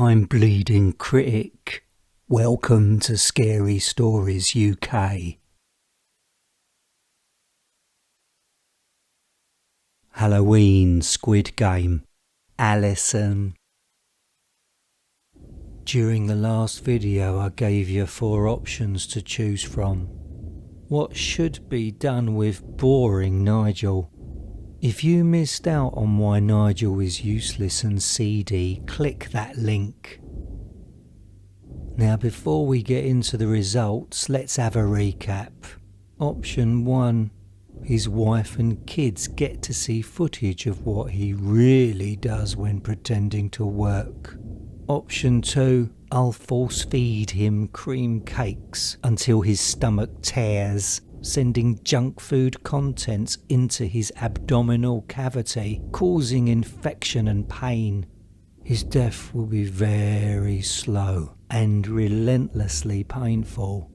I'm Bleeding Critic. Welcome to Scary Stories UK. Halloween Squid Game. Alison. During the last video I gave you 4 options to choose from. What should be done with boring Nigel? If you missed out on why Nigel is useless and seedy, click that link. Now before we get into the results, let's have a recap. Option 1. His wife and kids get to see footage of what he really does when pretending to work. Option 2. I'll force feed him cream cakes until his stomach tears, sending junk food contents into his abdominal cavity, causing infection and pain. His death will be very slow and relentlessly painful.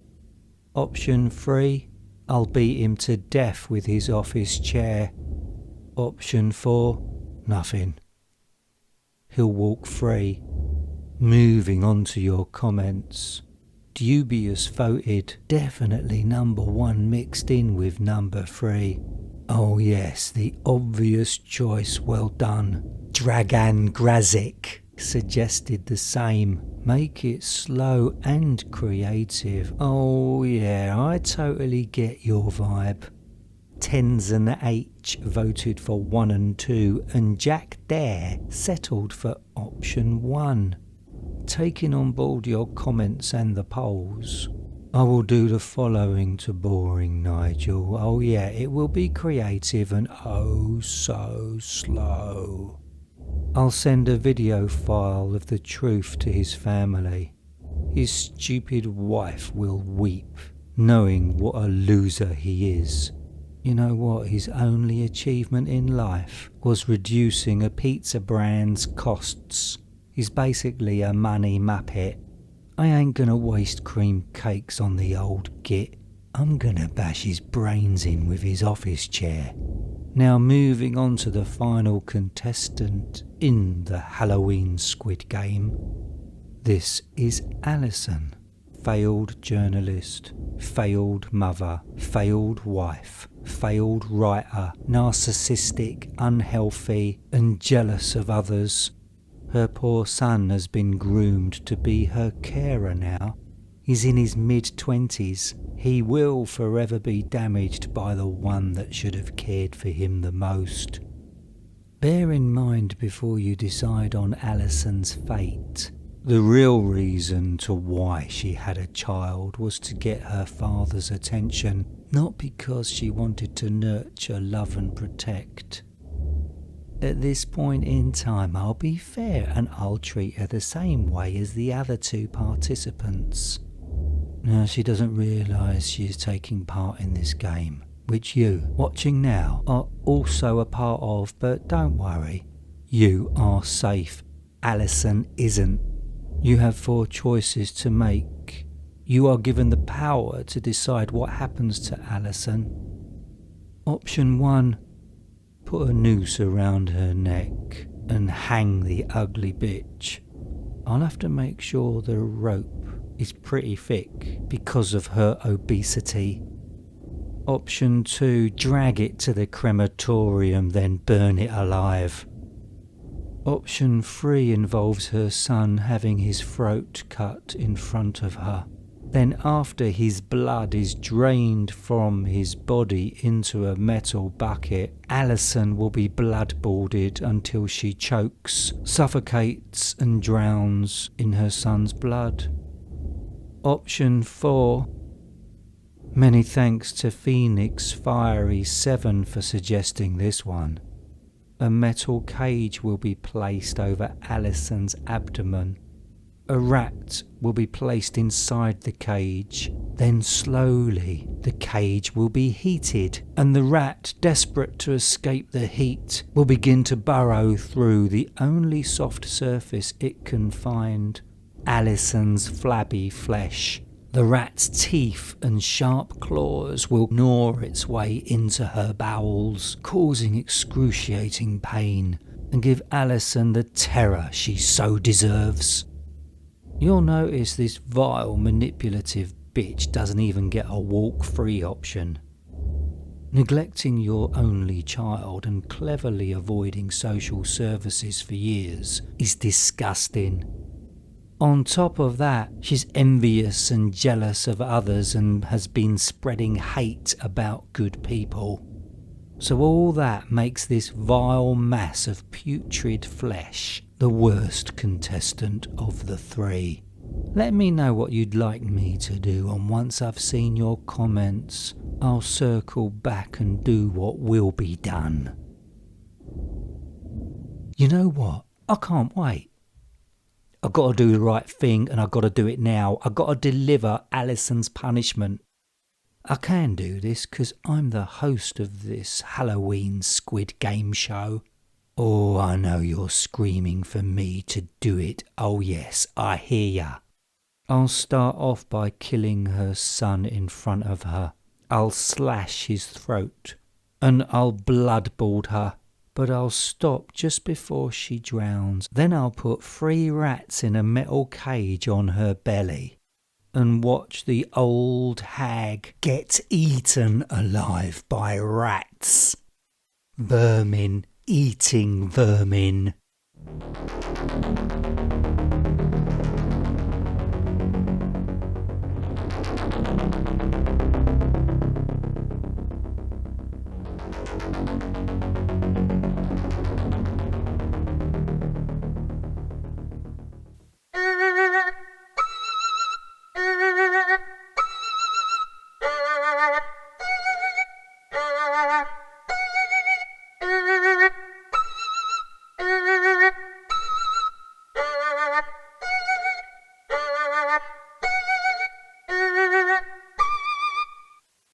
Option 3. I'll beat him to death with his office chair. Option 4. Nothing. He'll walk free. Moving on to your comments. Dubious voted definitely number 1 mixed in with number 3. Oh yes, the obvious choice, well done. Dragan Grazik suggested the same. Make it slow and creative. Oh yeah, I totally get your vibe. Tenzin H voted for 1 and 2 and Jack Dare settled for option 1. Taking on board your comments and the polls, I will do the following to boring Nigel. Oh yeah, it will be creative and oh so slow. I'll send a video file of the truth to his family. His stupid wife will weep, knowing what a loser he is. You know what? His only achievement in life was reducing a pizza brand's costs. He's basically a money muppet. I ain't gonna waste cream cakes on the old git. I'm gonna bash his brains in with his office chair. Now moving on to the final contestant in the Halloween Squid Game. This is Alison. Failed journalist, failed mother, failed wife, failed writer, narcissistic, unhealthy and jealous of others. Her poor son has been groomed to be her carer now. He's in his mid-20s. He will forever be damaged by the one that should have cared for him the most. Bear in mind before you decide on Alison's fate, the real reason to why she had a child was to get her father's attention, not because she wanted to nurture, love and protect. At this point in time, I'll be fair and I'll treat her the same way as the other 2 participants. Now, she doesn't realise she is taking part in this game, which you, watching now, are also a part of, but don't worry, you are safe. Alison isn't. You have 4 choices to make. You are given the power to decide what happens to Alison. Option 1. Put a noose around her neck and hang the ugly bitch. I'll have to make sure the rope is pretty thick because of her obesity. Option 2. Drag it to the crematorium, then burn it alive. Option 3 involves her son having his throat cut in front of her. Then after his blood is drained from his body into a metal bucket, Alison will be bloodboarded until she chokes, suffocates and drowns in her son's blood. Option 4. Many thanks to Phoenix Fiery 7 for suggesting this one. A metal cage will be placed over Alison's abdomen. A rat will be placed inside the cage. Then slowly the cage will be heated and the rat, desperate to escape the heat, will begin to burrow through the only soft surface it can find, Alison's flabby flesh. The rat's teeth and sharp claws will gnaw its way into her bowels, causing excruciating pain, and give Alison the terror she so deserves. You'll notice this vile, manipulative bitch doesn't even get a walk-free option. Neglecting your only child and cleverly avoiding social services for years is disgusting. On top of that, she's envious and jealous of others and has been spreading hate about good people. So all that makes this vile mass of putrid flesh the worst contestant of the three. Let me know what you'd like me to do, and once I've seen your comments, I'll circle back and do what will be done. You know what? I can't wait. I've got to do the right thing, and I've got to do it now. I've got to deliver Alison's punishment. I can do this because I'm the host of this Halloween Squid Game show. Oh, I know you're screaming for me to do it. Oh yes, I hear ya. I'll start off by killing her son in front of her. I'll slash his throat, and I'll bloodboard her. But I'll stop just before she drowns. Then I'll put 3 rats in a metal cage on her belly and watch the old hag get eaten alive by rats. Vermin eating vermin.